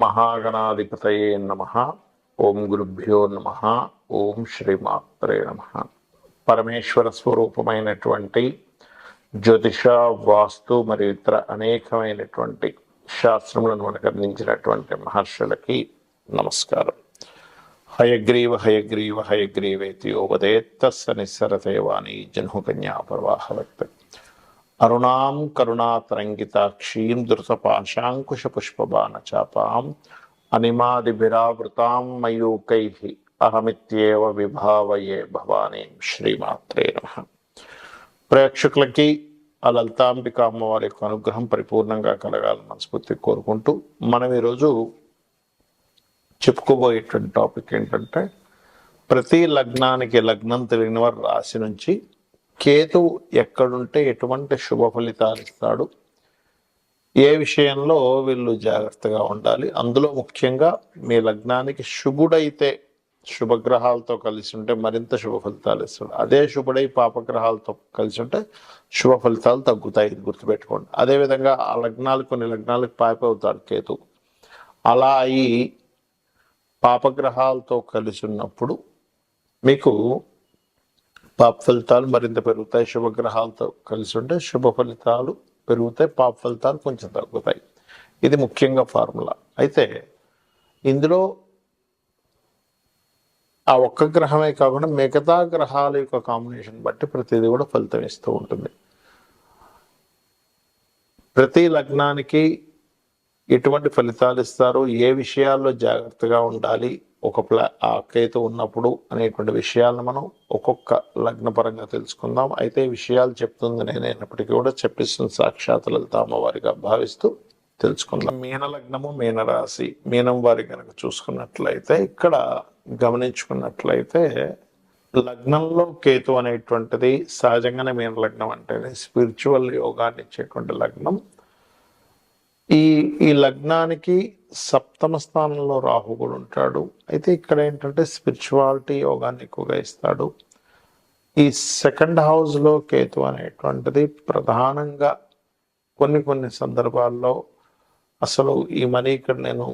మహాగణాధిపతయే నమః. ఓం గురుభ్యో నమః. ఓం శ్రీమాత్రే నమః. పరమేశ్వర స్వరూపమైనటువంటి జ్యోతిష, వాస్తు మరియు ఇతర అనేకమైనటువంటి శాస్త్రములను మనకు అందించినటువంటి మహర్షులకి నమస్కారం. హయగ్రీవ హయగ్రీవ హయగ్రీవేతి యోవదేత్తస్స నిస్సరతేవాణి జన్హుకన్యా ప్రవాహవక్త అరుణాం కరుణాతరంగితాక్షీం ధృతపాశాంకుశపుష్పబాణచాపాం అనిమాదిభిరావృతాం మయూకైః అహమిత్యేవ విభావయే భవానీం. శ్రీమాత్రే నమః. ప్రేక్షకులకి ఆ లలితాంబిక అమ్మవారి యొక్క అనుగ్రహం పరిపూర్ణంగా కలగాలని మనస్ఫూర్తి కోరుకుంటూ మనం ఈరోజు చెప్పుకోబోయేటువంటి టాపిక్ ఏంటంటే, ప్రతి లగ్నానికి లగ్నం తెలియని వారి రాశి నుంచి కేతువు ఎక్కడుంటే ఎటువంటి శుభ ఫలితాలు ఇస్తాడు, ఏ విషయంలో వీళ్ళు జాగ్రత్తగా ఉండాలి, అందులో ముఖ్యంగా మీ లగ్నానికి శుభుడైతే శుభగ్రహాలతో కలిసి ఉంటే మరింత శుభ ఫలితాలు ఇస్తాడు, అదే శుభుడై పాపగ్రహాలతో కలిసి ఉంటే శుభ ఫలితాలు తగ్గుతాయి, ఇది గుర్తుపెట్టుకోండి. అదేవిధంగా ఆ లగ్నాలు కొన్ని లగ్నాలకు పాపి అవుతాడు కేతువు. అలా అయి పాపగ్రహాలతో కలిసి ఉన్నప్పుడు మీకు పాప ఫలితాలు మరింత పెరుగుతాయి, శుభగ్రహాలతో కలిసి ఉంటే శుభ ఫలితాలు పెరుగుతాయి, పాప ఫలితాలు కొంచెం తగ్గుతాయి. ఇది ముఖ్యంగా ఫార్ములా. అయితే ఇందులో ఆ ఒక్క గ్రహమే కాకుండా మిగతా గ్రహాల యొక్క కాంబినేషన్ బట్టి ప్రతిదీ కూడా ఫలితం ఇస్తూ ఉంటుంది. ప్రతి లగ్నానికి ఎటువంటి ఫలితాలు ఇస్తారు, ఏ విషయాల్లో జాగ్రత్తగా ఉండాలి, ఆ కేతు ఉన్నప్పుడు అనేటువంటి విషయాలను మనం ఒక్కొక్క లగ్న పరంగా తెలుసుకుందాం. అయితే ఈ విషయాలు చెప్తుంది నేనైనప్పటికీ కూడా చెప్పిస్తున్న సాక్షాత్ లలిత అమ్మవారిగా భావిస్తూ తెలుసుకుందాం. మీన లగ్నము, మీన రాశి, మీనం వారి కనుక చూసుకున్నట్లయితే, ఇక్కడ గమనించుకున్నట్లయితే లగ్నంలో కేతు అనేటువంటిది సహజంగానే మీన లగ్నం అంటేనే స్పిరిచువల్ యోగాన్ని ఇచ్చేటువంటి లగ్నం. ఈ లగ్నానికి సప్తమ స్థానంలో రాహు కూడా ఉంటాడు. అయితే ఇక్కడ ఏంటంటే స్పిరిచువాలిటీ యోగాన్ని ఎక్కువగా ఇస్తాడు. ఈ సెకండ్ హౌస్లో కేతు అనేటువంటిది ప్రధానంగా కొన్ని సందర్భాల్లో అసలు ఈ మనీ ఇక్కడ నేను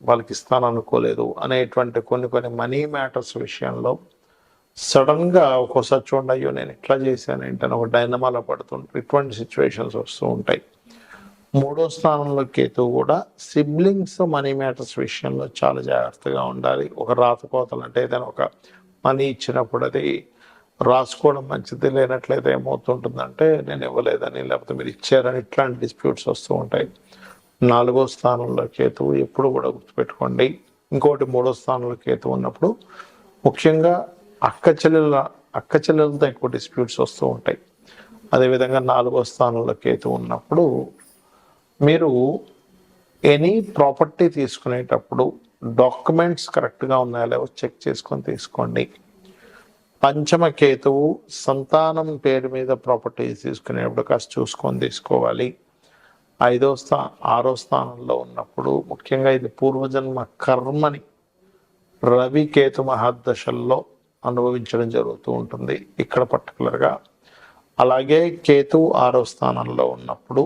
వాళ్ళకి ఇస్తాను అనుకోలేదు అనేటువంటి కొన్ని మనీ మ్యాటర్స్ విషయంలో సడన్గా ఒక్కోసారి చూడండి, అయ్యో నేను ఇట్లా చేశాను ఏంటని ఒక డైనమాలో పడుతుంటారు. ఇటువంటి సిచ్యువేషన్స్ వస్తూ ఉంటాయి. మూడో స్థానంలో కేతు కూడా సిబ్లింగ్స్ మనీ మ్యాటర్స్ విషయంలో చాలా జాగ్రత్తగా ఉండాలి. ఒక రాతకోతలు అంటే ఏదైనా ఒక మనీ ఇచ్చినప్పుడు అది రాసుకోవడం మంచిది, లేనట్లయితే ఏమవుతుంటుందంటే నేను ఇవ్వలేదని లేకపోతే మీరు ఇచ్చారని ఇట్లాంటి డిస్ప్యూట్స్ వస్తూ ఉంటాయి. నాలుగో స్థానంలో కేతువు ఎప్పుడు కూడా గుర్తుపెట్టుకోండి. ఇంకోటి, మూడో స్థానంలో కేతువు ఉన్నప్పుడు ముఖ్యంగా అక్క చెల్లెలతో ఎక్కువ డిస్ప్యూట్స్ వస్తూ ఉంటాయి. అదేవిధంగా నాలుగో స్థానంలో కేతువు ఉన్నప్పుడు మీరు ఎనీ ప్రాపర్టీ తీసుకునేటప్పుడు డాక్యుమెంట్స్ కరెక్ట్గా ఉన్నాయో లేవో చెక్ చేసుకొని తీసుకోండి. పంచమ కేతువు సంతానం పేరు మీద ప్రాపర్టీస్ తీసుకునేటప్పుడు కాస్త చూసుకొని తీసుకోవాలి. ఆరో స్థానంలో ఉన్నప్పుడు ముఖ్యంగా ఇది పూర్వజన్మ కర్మని రవి కేతు మహాదశల్లో అనుభవించడం జరుగుతూ ఉంటుంది ఇక్కడ పర్టికులర్గా. అలాగే కేతు ఆరో స్థానంలో ఉన్నప్పుడు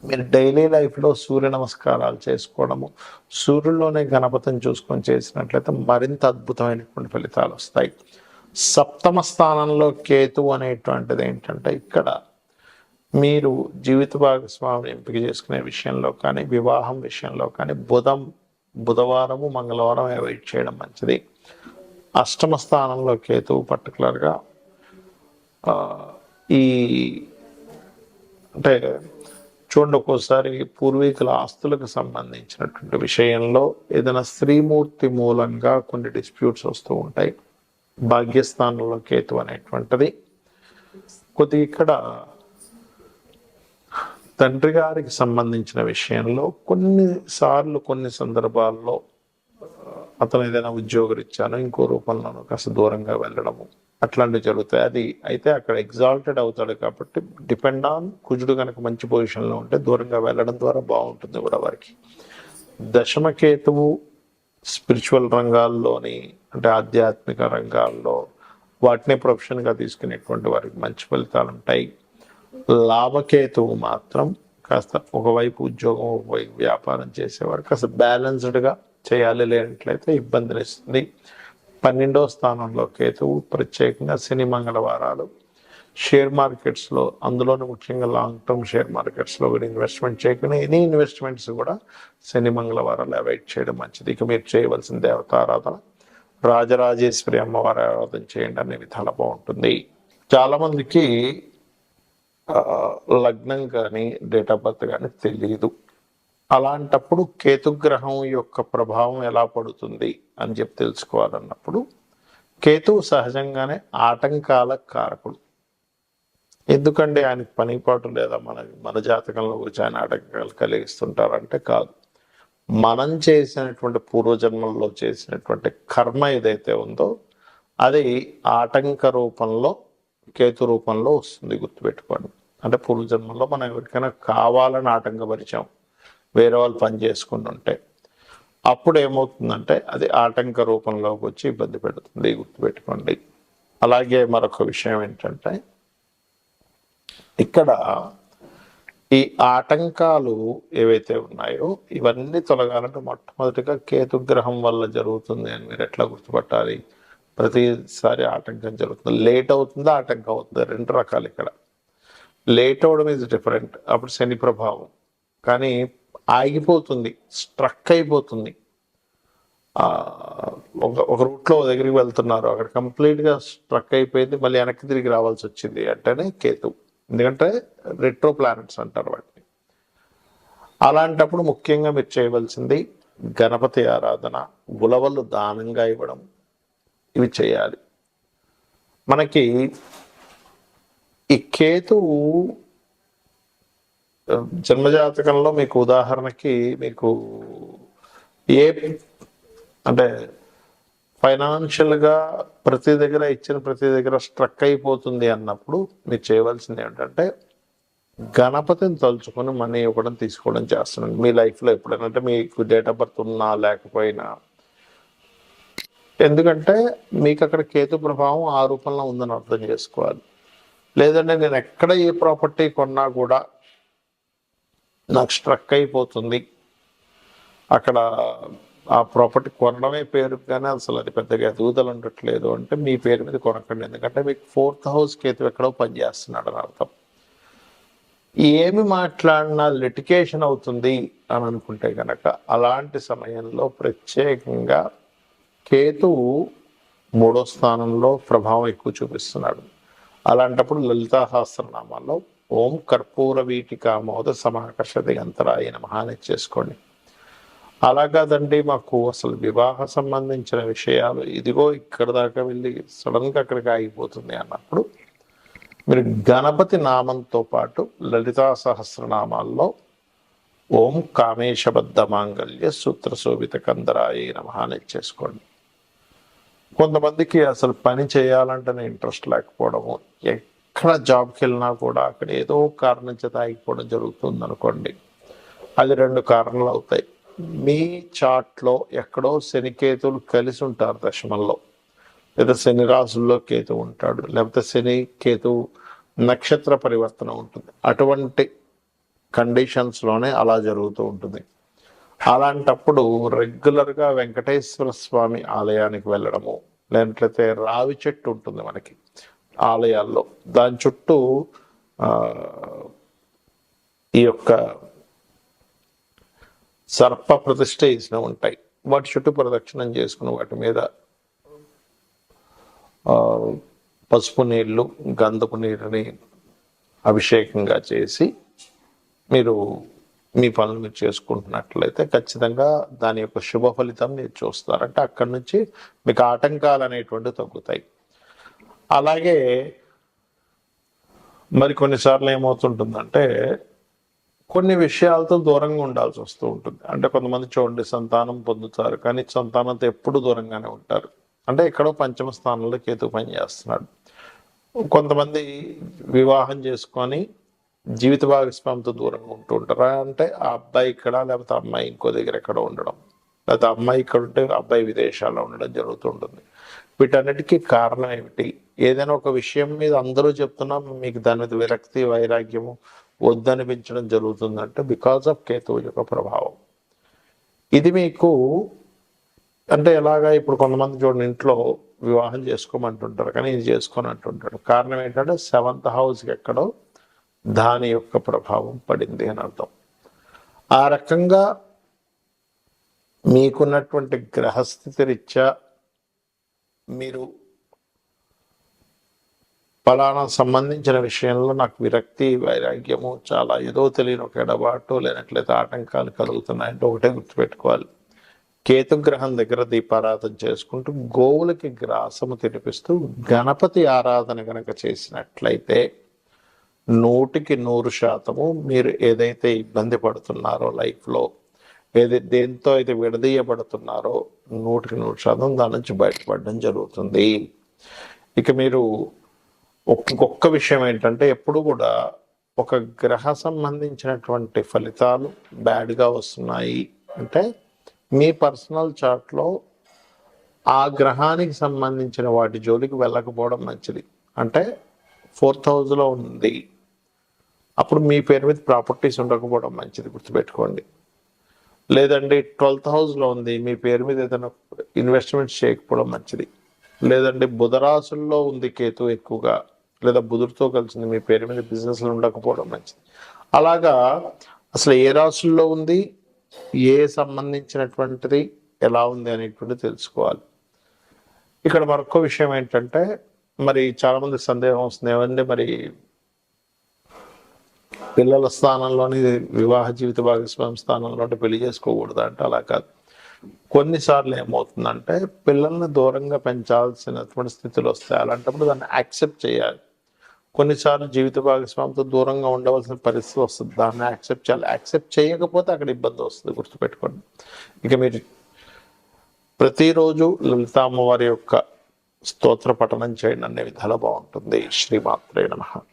మీరు డైలీ లైఫ్లో సూర్య నమస్కారాలు చేసుకోవడము, సూర్యుల్లోనే గణపతిని చూసుకొని చేసినట్లయితే మరింత అద్భుతమైనటువంటి ఫలితాలు వస్తాయి. సప్తమ స్థానంలో కేతు అనేటువంటిది ఏంటంటే, ఇక్కడ మీరు జీవిత భాగస్వామిని ఎంపిక చేసుకునే విషయంలో కానీ, వివాహం విషయంలో కానీ బుధవారము మంగళవారం అవాయిడ్ చేయడం మంచిది. అష్టమ స్థానంలో కేతువు పర్టికులర్గా అంటే చూడండి, ఒక్కోసారి పూర్వీకుల ఆస్తులకు సంబంధించినటువంటి విషయంలో ఏదైనా స్త్రీమూర్తి మూలంగా కొన్ని డిస్ప్యూట్స్ వస్తూ ఉంటాయి. భాగ్యస్థానంలో కేతు అనేటువంటిది కొద్దిగా ఇక్కడ తండ్రి గారికి సంబంధించిన విషయంలో కొన్ని సందర్భాల్లో అతను ఏదైనా ఉద్యోగరీత్యాను ఇంకో రూపంలోనూ కాస్త దూరంగా వెళ్ళడము అట్లాంటివి జరుగుతాయి. అది అయితే అక్కడ ఎగ్జాల్టెడ్ అవుతాడు కాబట్టి డిపెండ్ ఆన్ కుజుడు కనుక మంచి పొజిషన్లో ఉంటే దూరంగా వెళ్ళడం ద్వారా బాగుంటుంది కూడా వారికి. దశమకేతువు స్పిరిచువల్ రంగాల్లోని అంటే ఆధ్యాత్మిక రంగాల్లో వాటిని ప్రొఫెషన్గా తీసుకునేటువంటి వారికి మంచి ఫలితాలు ఉంటాయి. లాభకేతువు మాత్రం కాస్త ఒకవైపు ఉద్యోగం ఒకవైపు వ్యాపారం చేసేవారు కాస్త బ్యాలెన్స్డ్గా చేయాలి, లేనట్లయితే ఇబ్బందిని ఇస్తుంది. 12వ స్థానంలో కేతువు ప్రత్యేకంగా శని మంగళవారాలు షేర్ మార్కెట్స్లో, అందులోనూ ముఖ్యంగా లాంగ్ టర్మ్ షేర్ మార్కెట్స్లో కూడా ఇన్వెస్ట్మెంట్ చేయకుండా ఎనీ ఇన్వెస్ట్మెంట్స్ కూడా శని మంగళవారాలు అవాయిడ్ చేయడం మంచిది. ఇక మీరు చేయవలసిన దేవతారాధన రాజరాజేశ్వరి అమ్మవారి ఆరాధన చేయండి, అనే విధాలు బాగుంటుంది. చాలామందికి లగ్నం కానీ డేట్ ఆఫ్ బర్త్ కానీ తెలియదు. అలాంటప్పుడు కేతుగ్రహం యొక్క ప్రభావం ఎలా పడుతుంది అని చెప్పి తెలుసుకోవాలన్నప్పుడు, కేతువు సహజంగానే ఆటంకాల కారకుడు. ఎందుకంటే ఆయనకి పనిపాటు లేదా మన జాతకంలో గురించి ఆయన ఆటంకాలు కలిగిస్తుంటారంటే కాదు. మనం చేసినటువంటి పూర్వజన్మల్లో చేసినటువంటి కర్మ ఏదైతే ఉందో అది ఆటంక రూపంలో, కేతు రూపంలో వస్తుంది, గుర్తుపెట్టుకోండి. అంటే పూర్వజన్మలో మనం ఎవరికైనా కావాలని ఆటంకపరిచాం, వేరే వాళ్ళు పని చేసుకుని ఉంటే, అప్పుడు ఏమవుతుందంటే అది ఆటంక రూపంలోకి వచ్చి ఇబ్బంది పెడుతుంది, గుర్తుపెట్టుకోండి. అలాగే మరొక విషయం ఏంటంటే, ఇక్కడ ఈ ఆటంకాలు ఏవైతే ఉన్నాయో ఇవన్నీ తొలగాలంటే మొట్టమొదటిగా కేతుగ్రహం వల్ల జరుగుతుంది అని మీరు ఎట్లా గుర్తుపట్టాలి? ప్రతిసారి ఆటంకం జరుగుతుంది, లేట్ అవుతుందా ఆటంకం అవుతుందా, రెండు రకాలు. ఇక్కడ లేట్ అవడం ఈజ్ డిఫరెంట్, అప్పుడు శని ప్రభావం. కానీ ఆగిపోతుంది, స్ట్రక్ అయిపోతుంది. ఒక రూట్లో దగ్గరికి వెళ్తున్నారు, అక్కడ కంప్లీట్గా స్ట్రక్ అయిపోయింది, మళ్ళీ వెనక్కి తిరిగి రావాల్సి వచ్చింది అంటేనే కేతు. ఎందుకంటే రెట్రో ప్లానెట్స్ అంటారు వాటిని. అలాంటప్పుడు ముఖ్యంగా మీరు చేయవలసింది గణపతి ఆరాధన, ఉలవలు దానంగా ఇవ్వడం, ఇవి చేయాలి. మనకి ఈ కేతువు జన్మజాతకంలో మీకు ఉదాహరణకి మీకు ఏ అంటే ఫైనాన్షియల్గా ప్రతి దగ్గర ఇచ్చిన ప్రతి దగ్గర స్ట్రక్ అయిపోతుంది అన్నప్పుడు మీరు చేయవలసింది ఏంటంటే గణపతిని తలుచుకొని మనీ ఇవ్వడం తీసుకోవడం చేస్తున్నాను మీ లైఫ్లో ఎప్పుడైనా. అంటే మీకు డేట్ ఆఫ్ బర్త్ ఉన్నా లేకపోయినా, ఎందుకంటే మీకు అక్కడ కేతు ప్రభావం ఆ రూపంలో ఉందని అర్థం చేసుకోవాలి. లేదంటే నేను ఎక్కడ ఏ ప్రాపర్టీ కొన్నా కూడా నాకు స్ట్రక్ అయిపోతుంది, అక్కడ ఆ ప్రాపర్టీ కొనడమే పేరు కానీ అసలు అది పెద్దగా ఎదుగుదల ఉండట్లేదు అంటే మీ పేరు మీద కొనకండి. ఎందుకంటే మీకు 4th హౌస్ కేతు ఎక్కడో పనిచేస్తున్నాడు అని అర్థం. ఏమి మాట్లాడినా లిటికేషన్ అవుతుంది అని అనుకుంటే కనుక అలాంటి సమయంలో ప్రత్యేకంగా కేతువు 3వ స్థానంలో ప్రభావం ఎక్కువ చూపిస్తున్నాడు. అలాంటప్పుడు లలితా సహస్రనామాల్లో ఓం కర్పూర వీటికామోద సమాకర్షతి అంతరాయ నమః అని చేసుకోండి. అలా కాదండి మాకు అసలు వివాహ సంబంధించిన విషయాలు ఇదిగో ఇక్కడ దాకా వెళ్ళి సడన్గా అక్కడికి ఆగిపోతుంది అన్నప్పుడు మీరు గణపతి నామంతో పాటు లలితా సహస్రనామాల్లో ఓం కామేశబద్ధ మాంగళ్య సూత్ర శోభిత కందరాయ నమః అని చేసుకోండి. కొంతమందికి అసలు పని చేయాలంటేనే ఇంట్రెస్ట్ లేకపోవడము, ఎక్కడ జాబ్కి వెళ్ళినా కూడా అక్కడ ఏదో కారణం చేత ఆగిపోవడం జరుగుతుంది అనుకోండి. అది 2 కారణాలు అవుతాయి. మీ చార్ట్లో ఎక్కడో శనికేతువులు కలిసి ఉంటారు దశమంలో, లేదా శని రాశుల్లో కేతు ఉంటాడు, లేకపోతే శని కేతు నక్షత్ర పరివర్తన ఉంటుంది. అటువంటి కండిషన్స్లోనే అలా జరుగుతూ ఉంటుంది. అలాంటప్పుడు రెగ్యులర్గా వెంకటేశ్వర స్వామి ఆలయానికి వెళ్ళడము, లేనట్లయితే రావి చెట్టు ఉంటుంది మనకి ఆలయాల్లో, దాని చుట్టూ ఈ యొక్క సర్ప ప్రతిష్ఠ వేసిన ఉంటాయి, వాటి చుట్టూ ప్రదక్షిణం చేసుకుని వాటి మీద పసుపు నీళ్ళు గంధపు నీరుని అభిషేకంగా చేసి మీరు మీ పనులు మీరు చేసుకుంటున్నట్లయితే ఖచ్చితంగా దాని యొక్క శుభ ఫలితం మీరు చూస్తారంటే అక్కడి నుంచి మీకు ఆటంకాలు అనేటువంటివి తగ్గుతాయి. అలాగే మరి కొన్నిసార్లు ఏమవుతుంటుందంటే కొన్ని విషయాలతో దూరంగా ఉండాల్సి వస్తూ ఉంటుంది. అంటే కొంతమంది చూడండి సంతానం పొందుతారు కానీ సంతానంతో ఎప్పుడు దూరంగానే ఉంటారు, అంటే ఎక్కడో 5వ స్థానంలో కేతు పని చేస్తున్నాడు. కొంతమంది వివాహం చేసుకొని జీవిత భాగస్వామితో దూరంగా ఉంటూ ఉంటారు, అంటే ఆ అబ్బాయి ఇక్కడ లేకపోతే అమ్మాయి ఇంకో దగ్గర ఎక్కడో ఉండడం, లేకపోతే అమ్మాయి ఇక్కడ ఉంటే అబ్బాయి విదేశాల్లో ఉండడం జరుగుతుంటుంది. వీటన్నిటికీ కారణం ఏమిటి? ఏదైనా ఒక విషయం మీద అందరూ చెప్తున్నా మీకు దాని మీద విరక్తి వైరాగ్యము వద్దనిపించడం జరుగుతుందంటే బికాజ్ ఆఫ్ కేతువు యొక్క ప్రభావం. ఇది మీకు అంటే ఎలాగా ఇప్పుడు కొంతమంది చూడండి ఇంట్లో వివాహం చేసుకోమంటుంటారు కానీ ఇది చేసుకొని అంటుంటాడు. కారణం ఏంటంటే 7th హౌస్కి ఎక్కడో దాని యొక్క ప్రభావం పడింది అని అర్థం. ఆ రకంగా మీకున్నటువంటి గ్రహస్థితి రీత్యా మీరు ఫలానా సంబంధించిన విషయంలో నాకు విరక్తి వైరాగ్యము చాలా ఏదో తెలియని ఒక ఎడబాటు లేనట్లయితే ఆటంకాలు కలుగుతున్నాయంటే ఒకటే గుర్తుపెట్టుకోవాలి, కేతుగ్రహం దగ్గర దీపారాధన చేసుకుంటూ గోవులకి గ్రాసము తినిపిస్తూ గణపతి ఆరాధన కనుక చేసినట్లయితే 100% మీరు ఏదైతే ఇబ్బంది పడుతున్నారో లైఫ్లో, దేంతో అయితే విడదీయబడుతున్నారో 100% దాని నుంచి బయటపడడం జరుగుతుంది. ఇక మీరు ఒక్క విషయం ఏంటంటే ఎప్పుడు కూడా ఒక గ్రహ సంబంధించినటువంటి ఫలితాలు బ్యాడ్గా వస్తున్నాయి అంటే మీ పర్సనల్ చార్ట్లో ఆ గ్రహానికి సంబంధించిన వాటి జోలికి వెళ్ళకపోవడం మంచిది. అంటే 4th హౌస్లో ఉంది, అప్పుడు మీ పేరు మీద ప్రాపర్టీస్ ఉండకపోవడం మంచిది, గుర్తుపెట్టుకోండి. లేదండి 12th హౌస్లో ఉంది, మీ పేరు మీద ఏదైనా ఇన్వెస్ట్మెంట్స్ చేయకపోవడం మంచిది. లేదండి బుధరాశుల్లో ఉంది కేతు ఎక్కువగా, లేదా బుధుడితో కలిసింది, మీ పేరు మీద బిజినెస్లు ఉండకపోవడం మంచిది. అలాగా అసలు ఏ రాశుల్లో ఉంది, ఏ సంబంధించినటువంటిది ఎలా ఉంది అనేటువంటి తెలుసుకోవాలి. ఇక్కడ మరొక విషయం ఏంటంటే మరి చాలా మంది సందేహం వస్తుంది, ఏమంటే మరి పిల్లల స్థానంలోని వివాహ జీవిత భాగస్వామి స్థానంలో పెళ్లి చేసుకోకూడదు అంటే అలా కాదు. కొన్నిసార్లు ఏమవుతుందంటే పిల్లల్ని దూరంగా పెంచాల్సినటువంటి స్థితులు వస్తాయి. అలాంటప్పుడు దాన్ని యాక్సెప్ట్ చేయాలి. కొన్నిసార్లు జీవిత భాగస్వామితో దూరంగా ఉండవలసిన పరిస్థితి వస్తుంది, దాన్ని యాక్సెప్ట్ చేయాలి. యాక్సెప్ట్ చేయకపోతే అక్కడ ఇబ్బంది వస్తుంది, గుర్తుపెట్టుకోండి. ఇక మీరు ప్రతిరోజు లలితా అమ్మవారి యొక్క స్తోత్ర పఠనం చేయండి, అనే విధాలు బాగుంటుంది. శ్రీమాత్రే నమః.